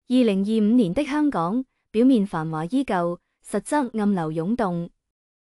2025年的香港，表面繁華依舊，實則暗流湧動。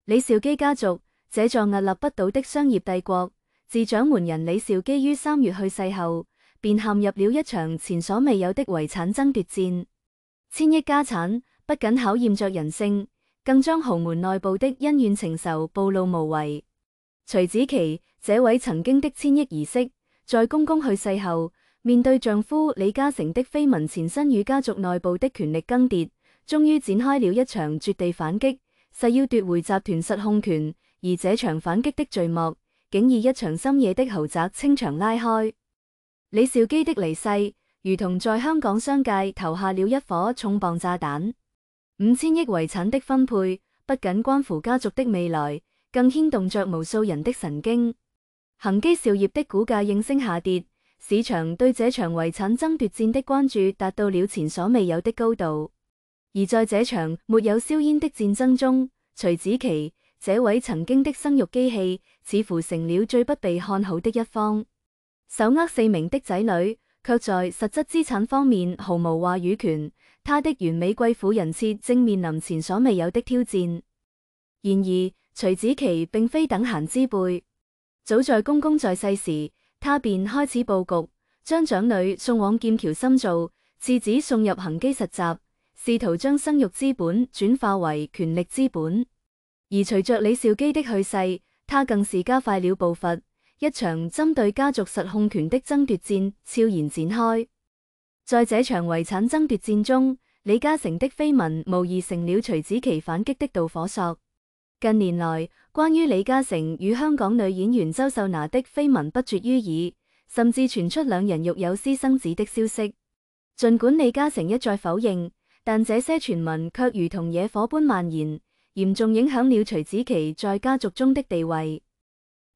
李兆基家族這座屹立不倒的商業帝國，自掌門人李兆基於3月去世後，便陷入了一場前所未有的遺產爭奪戰。千億家產不僅考驗着人性，更將豪門內部的恩怨情仇暴露無遺。徐子淇這位曾經的千億兒媳，在公公去世後，面對丈夫李嘉誠的緋聞纏身與家族內部的權力更迭，終於展開了一場絕地反擊，誓要奪回集團實控權。而這場反擊的序幕，竟以一場深夜的豪宅清場拉開。李兆基的離世，如同在香港商界投下了一顆重磅炸彈。5000億遺產的分配，不僅關乎家族的未來，更牽動着無數人的神經。恒基兆業的股價應聲下跌，市場對這場遺產爭奪戰的關注達到了前所未有的高度。而在這場沒有硝煙的戰爭中，徐子淇這位曾經的生育機器，似乎成了最不被看好的一方。手握4名的仔女，卻在實質資產方面毫無話語權，他的完美貴婦人設正面臨前所未有的挑戰。然而，徐子淇並非等閒之輩，早在公公在世時，他便開始佈局，將長女送往劍橋深造，次子送入恒基實習，試圖將生育資本轉化為權力資本。而隨着李兆基的去世，他更是加快了步伐，一場針對家族實控權的爭奪戰悄然展開。在這場遺產爭奪戰中，李嘉誠的緋聞無疑成了徐子淇反擊的導火索。近年來，關於李嘉誠與香港女演員周秀娜的緋聞不絕於耳，甚至傳出兩人育有私生子的消息。儘管李嘉誠一再否認，但這些傳聞卻如同野火般蔓延，嚴重影響了徐子淇在家族中的地位。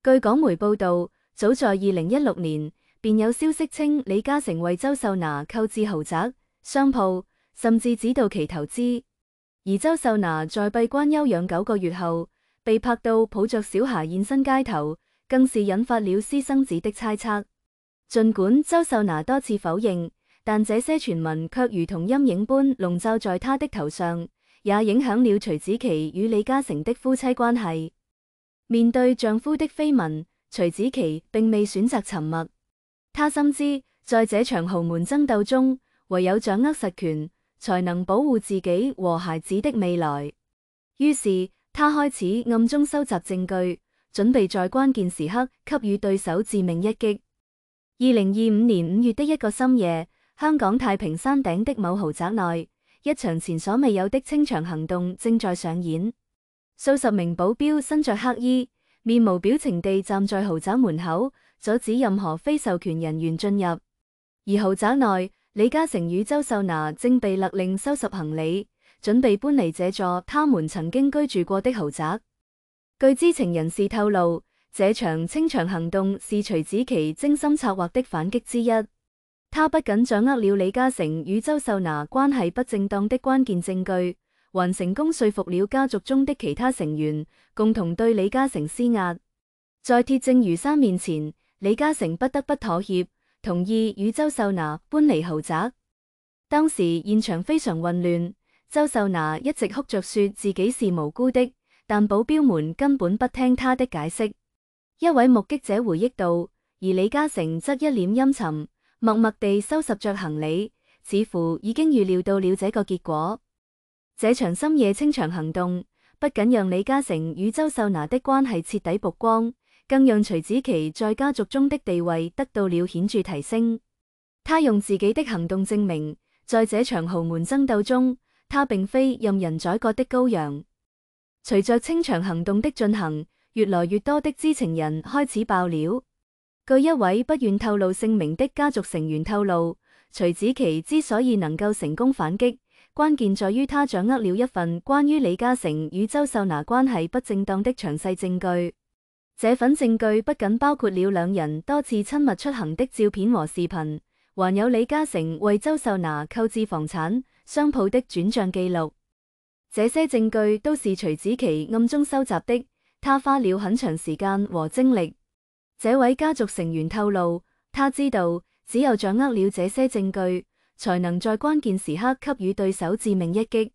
據港媒報道，早在2016年，便有消息稱李嘉誠為周秀娜購置豪宅、商鋪，甚至指導其投資。而周秀娜在閉關休養9個月後，被拍到抱着小孩現身街頭，更是引發了私生子的猜測。儘管周秀娜多次否認，但這些傳聞卻如同陰影般籠罩在她的頭上，也影響了徐子淇與李嘉誠的夫妻關係。面對丈夫的緋聞，徐子淇並未選擇沉默。她深知在這場豪門爭鬥中，唯有掌握實權，才能保護自己和孩子的未來。於是，她開始暗中收集證據，準備在關鍵時刻給予對手致命一擊。2025年5月的一個深夜，香港太平山頂的某豪宅內，一場前所未有的清場行動正在上演。數十名保鏢身着黑衣，面無表情地站在豪宅門口，阻止任何非授權人員進入。而豪宅內，李嘉誠與周秀娜正被勒令收拾行李，準備搬離這座他們曾經居住過的豪宅。據知情人士透露，這場清場行動是徐子淇精心策劃的反擊之一。他不僅掌握了李嘉誠與周秀娜關係不正當的關鍵證據，還成功說服了家族中的其他成員，共同對李嘉誠施壓。在鐵證如山面前，李嘉誠不得不妥協，同意與周秀娜搬離豪宅。當時現場非常混亂，周秀娜一直哭着說自己是無辜的，但保鏢們根本不聽她的解釋。一位目擊者回憶道，而李嘉誠則一臉陰沉，默默地收拾着行李，似乎已經預料到了這個結果。這場深夜清場行動，不僅讓李嘉誠與周秀娜的關係徹底曝光，更讓徐子淇在家族中的地位得到了顯著提升。他用自己的行動證明，在這場豪門爭鬥中，他並非任人宰割的羔羊。隨着清場行動的進行，越來越多的知情人開始爆料。據一位不願透露姓名的家族成員透露，徐子淇之所以能夠成功反擊，關鍵在於他掌握了一份關於李嘉誠與周秀娜關係不正當的詳細證據。這份證據不僅包括了兩人多次親密出行的照片和視頻，還有李嘉誠為周秀娜購置房產、商鋪的轉賬記錄。這些證據都是徐子淇暗中收集的，他花了很長時間和精力。這位家族成員透露，他知道只有掌握了這些證據，才能在關鍵時刻給予對手致命一擊。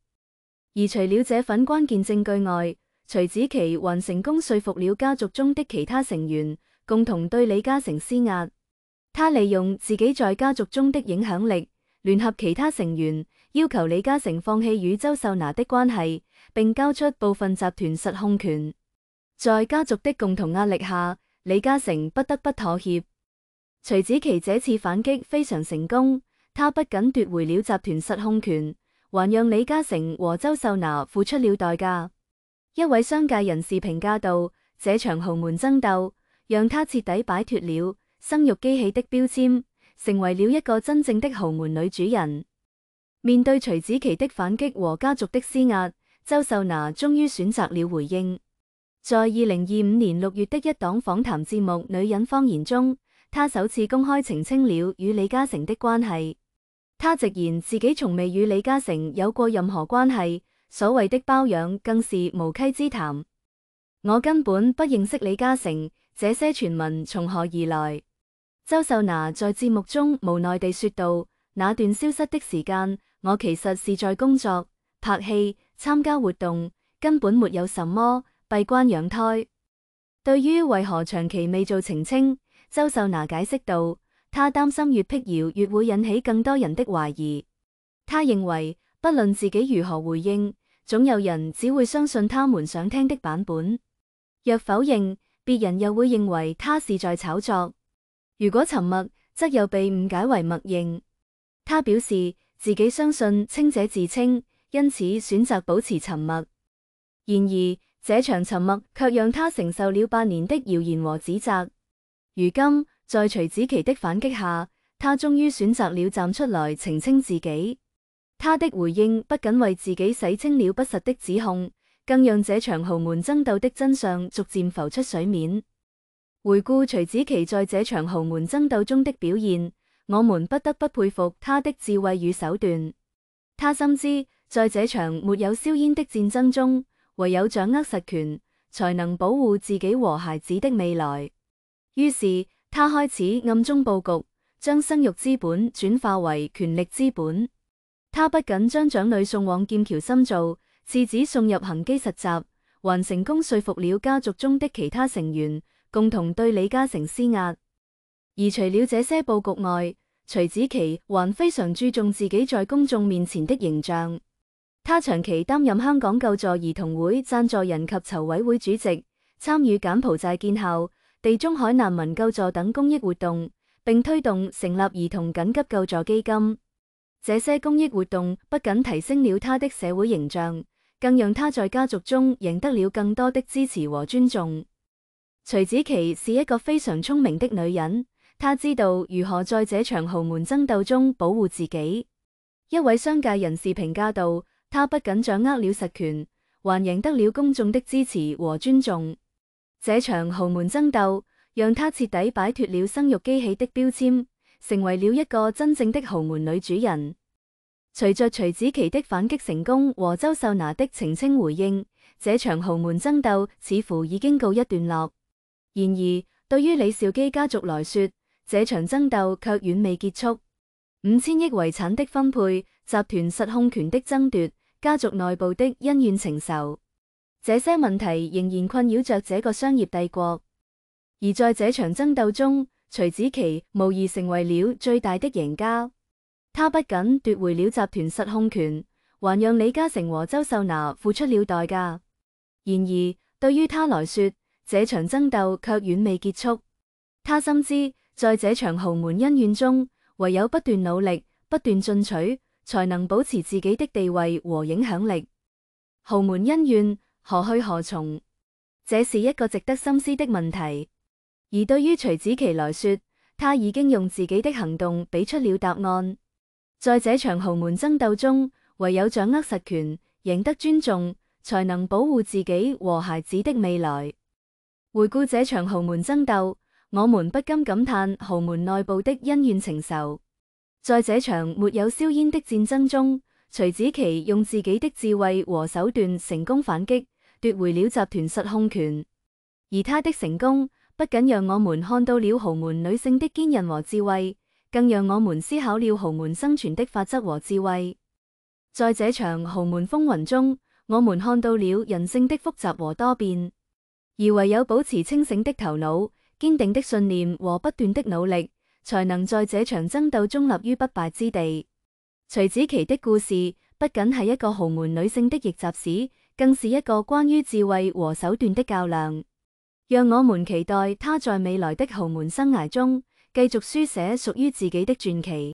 而除了這份關鍵證據外，徐子淇還成功說服了家族中的其他成員，共同對李嘉誠施壓。他利用自己在家族中的影響力，聯合其他成員，要求李嘉誠放棄與周秀娜的關係，並交出部分集團實控權。在家族的共同壓力下，李嘉誠不得不妥協。徐子淇這次反擊非常成功，他不僅奪回了集團實控權，還讓李嘉誠和周秀娜付出了代價。一位商界人士評價道：這場豪門爭鬥，讓他徹底擺脫了生育機器的標籤，成為了一個真正的豪門女主人。面對徐子淇的反擊和家族的施壓，周秀娜終於選擇了回應。在2025年6月的一檔訪談節目《女人謊言》中，她首次公開澄清了與李嘉誠的關係。她直言自己從未與李嘉誠有過任何關係，所謂的包養更是無稽之談。我根本不認識李嘉誠，這些傳聞從何而來？周秀娜在節目中無奈地說道：那段消失的時間，我其實是在工作、拍戲、參加活動，根本沒有什麼閉關養胎。對於為何長期未做澄清，周秀娜解釋道：她擔心越闢謠越會引起更多人的懷疑。她認為不論自己如何回應，總有人只會相信他們想聽的版本。若否認，別人又會認為她是在炒作。如果沉默，則又被誤解為默認。她表示自己相信清者自清，因此選擇保持沉默。然而，這場沉默卻讓她承受了8年的謠言和指責。如今，在徐子淇的反擊下，她終於選擇了站出來澄清自己。她的回應不僅為自己洗清了不實的指控，更讓這場豪門爭鬥的真相逐漸浮出水面。回顧徐子淇在這場豪門爭鬥中的表現，我們不得不佩服他的智慧與手段。他深知在這場沒有硝煙的戰爭中，唯有掌握實權，才能保護自己和孩子的未來。於是他開始暗中布局，將生育資本轉化為權力資本。他不僅將長女送往劍橋深造，次子送入恒基實習，還成功說服了家族中的其他成員，共同對李嘉誠施壓。而除了這些布局外，徐子淇還非常注重自己在公眾面前的形象。他長期擔任香港救助兒童會贊助人及籌委會主席，參與柬埔寨建校、地中海難民救助等公益活動，並推動成立兒童緊急救助基金。這些公益活動不僅提升了他的社會形象，更讓他在家族中贏得了更多的支持和尊重。徐子淇是一個非常聰明的女人，她知道如何在這場豪門爭鬥中保護自己。一位商界人士評價道：她不僅掌握了實權，還贏得了公眾的支持和尊重。這場豪門爭鬥讓她徹底擺脫了生育機器的標籤，成為了一個真正的豪門女主人。隨着徐子淇的反擊成功和周秀娜的澄清回應，這場豪門爭鬥似乎已經告一段落。然而，對於李兆基家族來說，這場爭鬥卻遠未結束。5000億遺產的分配、集團實控權的爭奪、家族內部的恩怨情仇，這些問題仍然困擾着這個商業帝國。而在這場爭鬥中，徐子淇無疑成為了最大的贏家。他不僅奪回了集團實控權，還讓李嘉誠和周秀娜付出了代價。然而，對於他來說，這場爭鬥卻遠未結束。他深知，在這場豪門恩怨中，唯有不斷努力、不斷進取，才能保持自己的地位和影響力。豪門恩怨何去何從？這是一個值得深思的問題。而對於徐子淇來說，他已經用自己的行動俾出了答案。在這場豪門爭鬥中，唯有掌握實權，贏得尊重，才能保護自己和孩子的未來。回顧這場豪門爭鬥，我們不禁感嘆豪門內部的恩怨情仇。在這場沒有硝煙的戰爭中，徐子淇用自己的智慧和手段成功反擊，奪回了集團實控權。而他的成功不僅讓我們看到了豪門女性的堅韌和智慧，更讓我們思考了豪門生存的法則和智慧。在這場豪門風雲中，我們看到了人性的複雜和多變，而唯有保持清醒的頭腦、堅定的信念和不斷的努力，才能在這場爭鬥中立於不敗之地。徐子淇的故事不僅係一個豪門女性的逆襲史，更是一個關於智慧和手段的較量。讓我們期待她在未來的豪門生涯中繼續書寫屬於自己的傳奇。